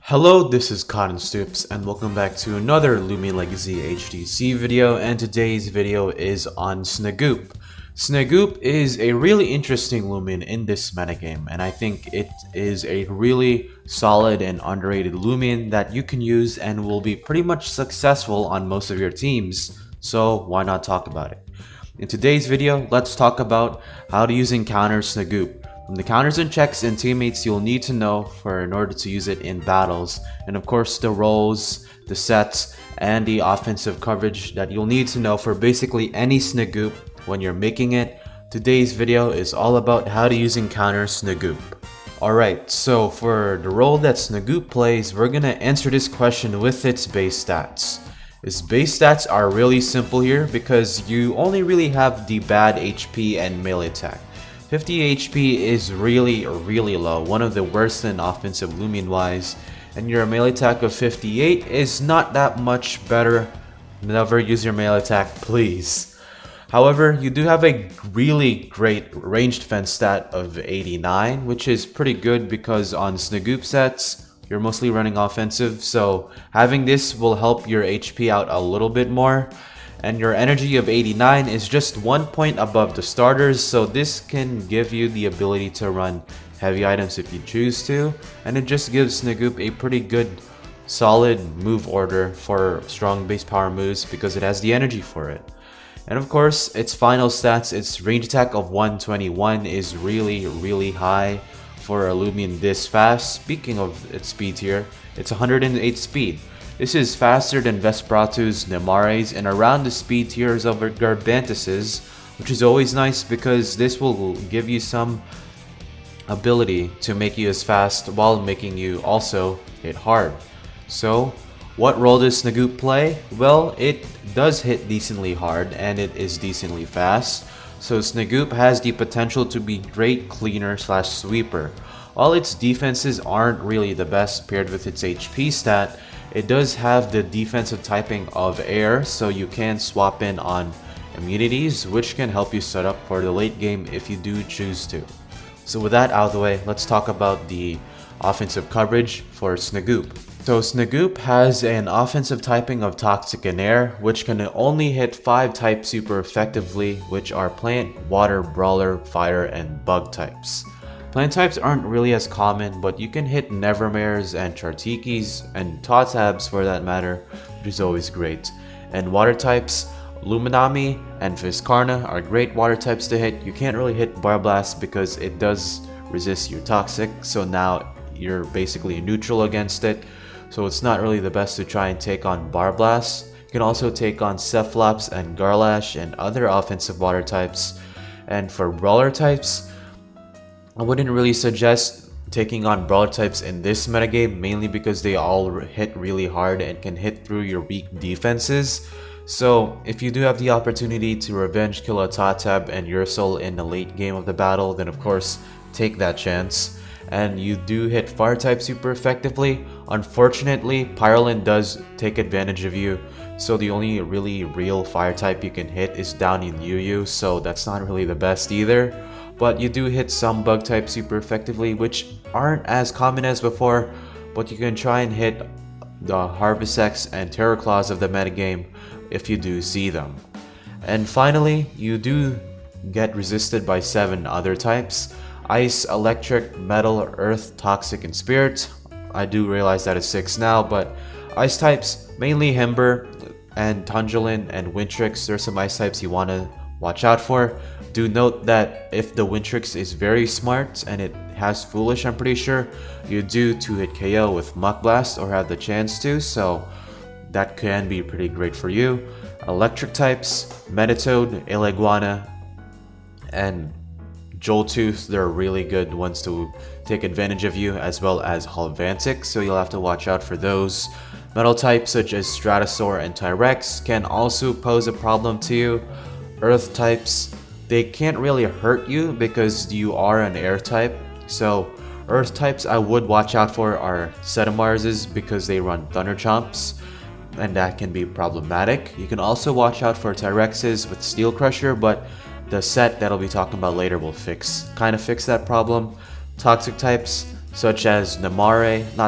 Hello, this is Cotton Stoops, and welcome back to another Lumi Legacy HTUC video, and today's video is on Snagoop. Snagoop is a really interesting Lumion in this metagame, and I think it is a really solid and underrated Lumion that you can use and will be pretty much successful on most of your teams, so why not talk about it? In today's video, let's talk about how to use and counter Snagoop. From the counters and checks and teammates you'll need to know in order to use it in battles, and of course the roles, the sets, and the offensive coverage that you'll need to know for basically any Snagoop when you're making it. Today's video is all about how to use and counter Snagoop. Alright, so for the role that Snagoop plays, we're gonna answer this question with its base stats. Its base stats are really simple here because you only really have the bad HP and melee attack. 50 HP is really low, one of the worst in offensive Lumion wise, and your melee attack of 58 is not that much better. Never use your melee attack, please. However, you do have a really great ranged defense stat of 89, which is pretty good because on Snagoop sets, you're mostly running offensive, so having this will help your HP out a little bit more. And your energy of 89 is just 1 point above the starters, so this can give you the ability to run heavy items if you choose to, and it just gives Snagoop a pretty good solid move order for strong base power moves because it has the energy for it. And of course, its final stats, its range attack of 121 is really high for a Lumion this fast. Speaking of its speed here, it's 108 speed. This is faster than Vesperatu's, Nemare's, and around the speed tiers of Garbantus's, which is always nice because this will give you some ability to make you as fast while making you also hit hard. So, what role does Snagoop play? Well, it does hit decently hard and it is decently fast, so Snagoop has the potential to be great cleaner / sweeper. While its defenses aren't really the best paired with its HP stat, it does have the defensive typing of air, so you can swap in on immunities, which can help you set up for the late game if you do choose to. So with that out of the way, let's talk about the offensive coverage for Snagoop. So Snagoop has an offensive typing of Toxic and Air, which can only hit 5 types super effectively, which are Plant, Water, Brawler, Fire, and Bug types. Plant types aren't really as common, but you can hit Nevermares and Chartikis and Totabs for that matter, which is always great. And water types, Luminami and Viscarna are great water types to hit. You can't really hit Barblast because it does resist your Toxic, so now you're basically neutral against it. So it's not really the best to try and take on Barblast. You can also take on Cephalops and Garlash and other offensive water types. And for Brawler types, I wouldn't really suggest taking on Brawler types in this metagame, mainly because they all hit really hard and can hit through your weak defenses. So if you do have the opportunity to revenge kill a Totab and Ursul in the late game of the battle, then of course take that chance. And you do hit fire type super effectively. Unfortunately, Pyrolin does take advantage of you, so the only really real fire type you can hit is down in Yu, so that's not really the best either. But you do hit some bug types super effectively, which aren't as common as before, but you can try and hit the Harvestex and Terror Claws of the metagame if you do see them. And finally, you do get resisted by 7 other types: Ice, Electric, Metal, Earth, Toxic, and Spirit. I do realize that it's 6 now, but Ice types, mainly Hember and Tundulin and Wintrix, there's some Ice types you want to watch out for. Do note that if the Wintrix is very smart and it has Foolish, I'm pretty sure, you do 2-hit KO with Muck Blast or have the chance to, so that can be pretty great for you. Electric types, Metatoad, Ileguana, and Joltooth, they're really good ones to take advantage of you, as well as Halvantic, so you'll have to watch out for those. Metal types such as Stratosaur and Tyrex can also pose a problem to you. Earth types, they can't really hurt you because you are an air type, so Earth types I would watch out for are Setamarses because they run Thunder Chomps, and that can be problematic. You can also watch out for Tyrexes with Steel Crusher, but the set that I'll be talking about later will kind of fix that problem. Toxic types, such as not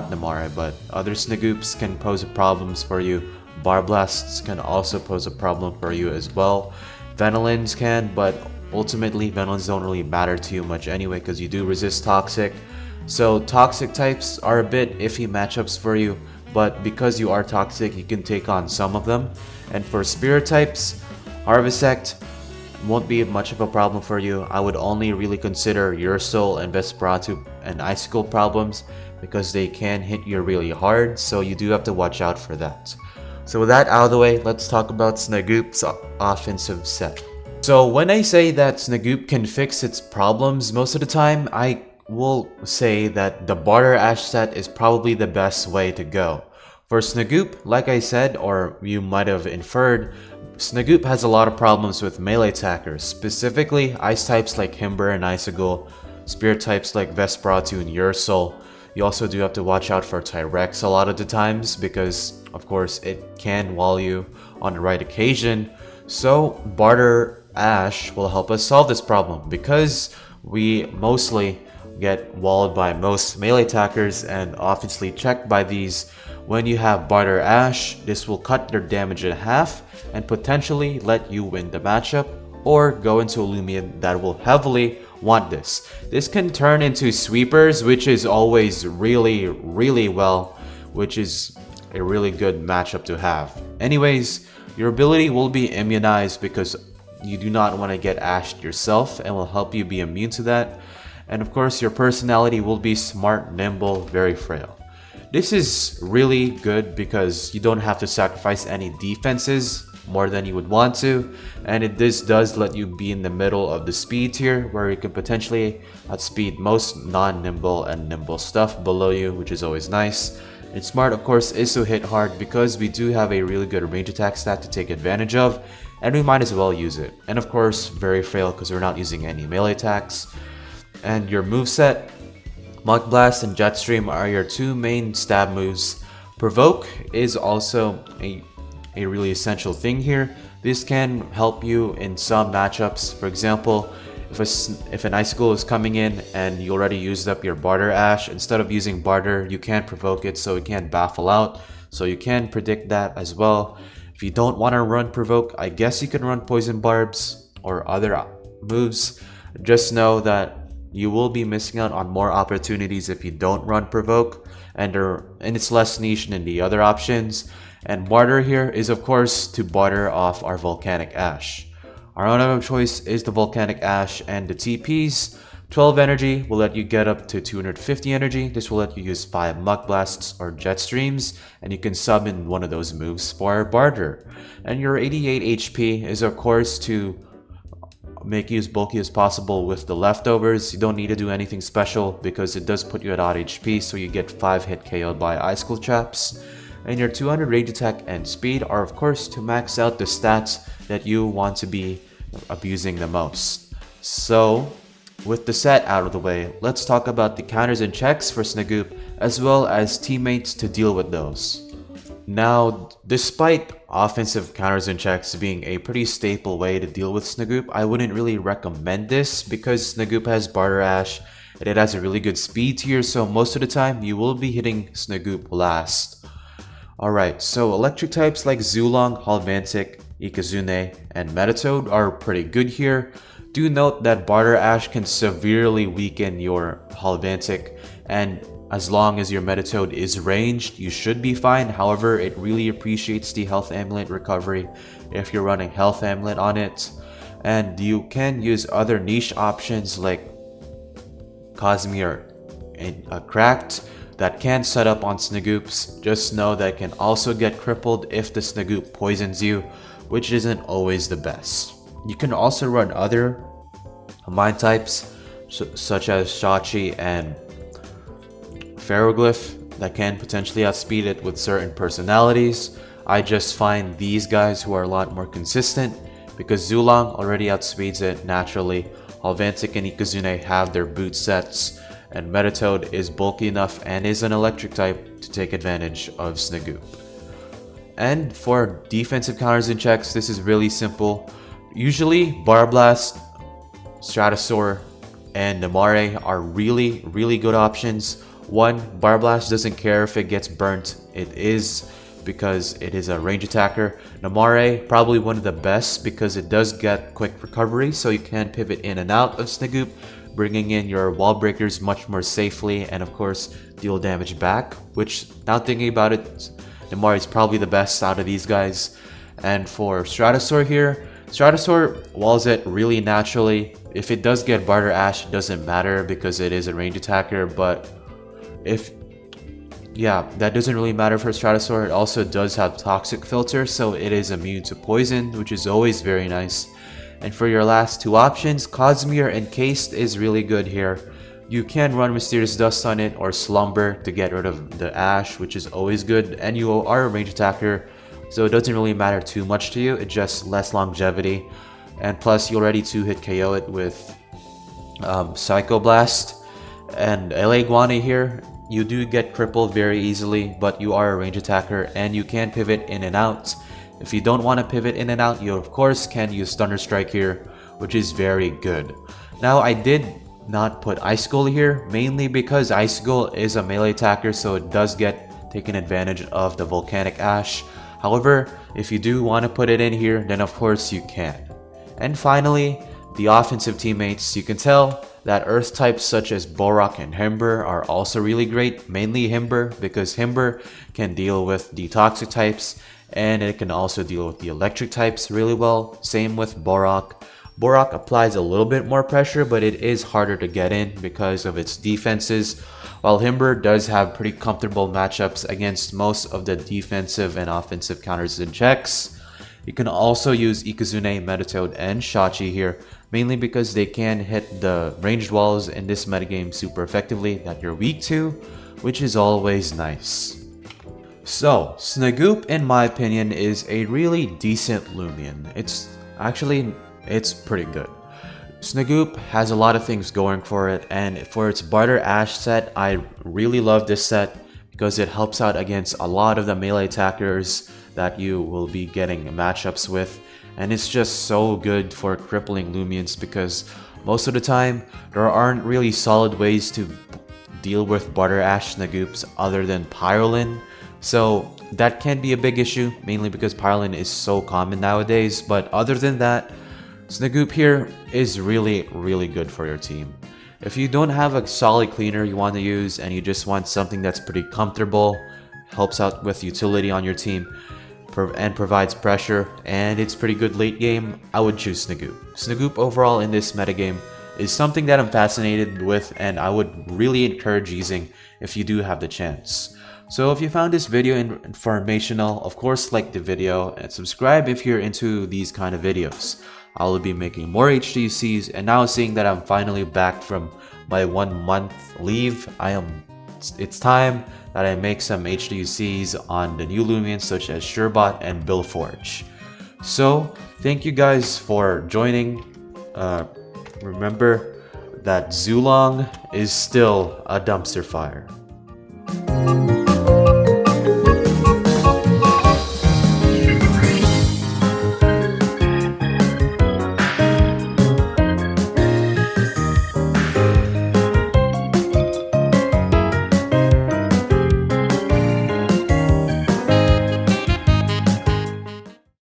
Namare, but other Snagoops can pose problems for you. Barblasts can also pose a problem for you as well. Venolins can, but ultimately Venolins don't really matter to you much anyway because you do resist Toxic. So Toxic types are a bit iffy matchups for you, but because you are Toxic, you can take on some of them. And for Spirit types, Harvesect won't be much of a problem for you. I would only really consider Ursul and Vesperatu and Icicle problems because they can hit you really hard, so you do have to watch out for that. So with that out of the way, let's talk about Snagoop's offensive set. So when I say that Snagoop can fix its problems, most of the time I will say that the Barter Ash set is probably the best way to go. For Snagoop, like I said, or you might have inferred, Snagoop has a lot of problems with melee attackers, specifically ice types like Himber and Icicle, spirit types like Vesperatu and Ursul. You also do have to watch out for Tyrex a lot of the times because, of course, it can wall you on the right occasion. So Barter Ash will help us solve this problem because we mostly get walled by most melee attackers and obviously checked by these. When you have Barter Ash, this will cut their damage in half and potentially let you win the matchup or go into a Lumion that will heavily want this. This can turn into sweepers, which is always really well, which is a really good matchup to have. Anyways, your ability will be immunized because you do not want to get ashed yourself and will help you be immune to that. And of course, your personality will be smart, nimble, very frail. This is really good because you don't have to sacrifice any defenses more than you would want to, and this does let you be in the middle of the speed tier where you can potentially outspeed most non-nimble and nimble stuff below you, which is always nice. And smart, of course, is to hit hard because we do have a really good range attack stat to take advantage of, and we might as well use it. And of course, very frail because we're not using any melee attacks. And your moveset, Mach Blast and Jetstream are your two main stab moves. Provoke is also a really essential thing here. This can help you in some matchups. For example, if an Icicle is coming in and you already used up your Barter Ash, instead of using Barter, you can't provoke it so it can't baffle out. So you can predict that as well. If you don't want to run Provoke, I guess you can run Poison Barbs or other moves. Just know that you will be missing out on more opportunities if you don't run Provoke, and it's less niche than the other options. And Barter here is of course to barter off our Volcanic Ash. Our other choice is the Volcanic Ash, and the TPs. 12 energy will let you get up to 250 energy. This will let you use 5 Mach Blasts or Jet Streams, and you can summon one of those moves for Barter. And your 88 HP is of course to make you as bulky as possible with the leftovers. You don't need to do anything special because it does put you at odd HP, so you get 5 hit KO'd by Icicle Traps. And your 200 range attack and speed are of course to max out the stats that you want to be abusing the most. So with the set out of the way, let's talk about the counters and checks for Snagoop as well as teammates to deal with those. Now, despite offensive counters and checks being a pretty staple way to deal with Snagoop, I wouldn't really recommend this because Snagoop has Barter Ash and it has a really good speed tier, so most of the time you will be hitting Snagoop last. Alright, so electric types like Zulong, Halvantic, Ikazune, and Metatoad are pretty good here. Do note that Barter Ash can severely weaken your Halvantic, and as long as your Metatoad is ranged, you should be fine. However, it really appreciates the Health Amulet recovery if you're running Health Amulet on it. And you can use other niche options like Cosmere and Cracked that can set up on Snagoops. Just know that can also get crippled if the Snagoop poisons you, which isn't always the best. You can also run other Mind types such as Shachi and Ferroglyph that can potentially outspeed it with certain personalities. I just find these guys who are a lot more consistent because Zulong already outspeeds it naturally. Halvantic and Ikazune have their boot sets, and Metatoad is bulky enough and is an electric type to take advantage of Snagoop. And for defensive counters and checks, this is really simple. Usually Barblast, Stratosaur, and Namare are really good options. One, Bar Blast doesn't care if it gets burnt. It is because it is a range attacker. Namare, probably one of the best because it does get quick recovery, so you can pivot in and out of Snagoop, bringing in your wall breakers much more safely, and of course deal damage back, which, now thinking about it, Namare is probably the best out of these guys. And for Stratosaur here, Stratosaur walls it really naturally. If it does get Barter Ash, it doesn't matter because it is a range attacker, but that doesn't really matter for Stratosaur. It also does have Toxic Filter, so it is immune to poison, which is always very nice. And for your last two options, Cosmere Encased is really good here. You can run Mysterious Dust on it or Slumber to get rid of the Ash, which is always good, and you are a range attacker, so it doesn't really matter too much to you. It's just less longevity, and plus you're ready to hit KO it with Psycho Blast. And LA Iguana here, you do get crippled very easily, but you are a range attacker and you can pivot in and out. If you don't want to pivot in and out, you of course can use Thunder Strike here, which is very good. Now, I did not put Icicle here, mainly because Icicle is a melee attacker, so it does get taken advantage of the Volcanic Ash. However, if you do want to put it in here, then of course you can. And finally, the offensive teammates. You can tell that Earth types such as Borak and Himber are also really great, mainly Himber, because Himber can deal with the toxic types and it can also deal with the electric types really well. Same with Borak. Borak applies a little bit more pressure, but it is harder to get in because of its defenses, while Himber does have pretty comfortable matchups against most of the defensive and offensive counters and checks. You can also use Ikazune, Metatoad, and Shachi here, mainly because they can hit the ranged walls in this metagame super effectively that you're weak to, which is always nice. So, Snagoop, in my opinion, is a really decent Lumion. It's pretty good. Snagoop has a lot of things going for it, and for its Barter Ash set, I really love this set because it helps out against a lot of the melee attackers that you will be getting matchups with, and it's just so good for crippling Lumions because most of the time there aren't really solid ways to deal with Barter Ash Snagoops other than Pyrolin. So that can be a big issue, mainly because Pyrolin is so common nowadays, but other than that, Snagoop here is really good for your team. If you don't have a solid cleaner you want to use and you just want something that's pretty comfortable, helps out with utility on your team, and provides pressure, and it's pretty good late game, I would choose Snagoop. Snagoop overall in this metagame is something that I'm fascinated with and I would really encourage using if you do have the chance. So if you found this video informational, of course like the video and subscribe if you're into these kind of videos. I will be making more HTUCs, and now seeing that I'm finally back from my 1 month leave, it's time that I make some HTUCs on the new Lumions such as Surebot and Billforge. So thank you guys for joining. Remember that Zulong is still a dumpster fire.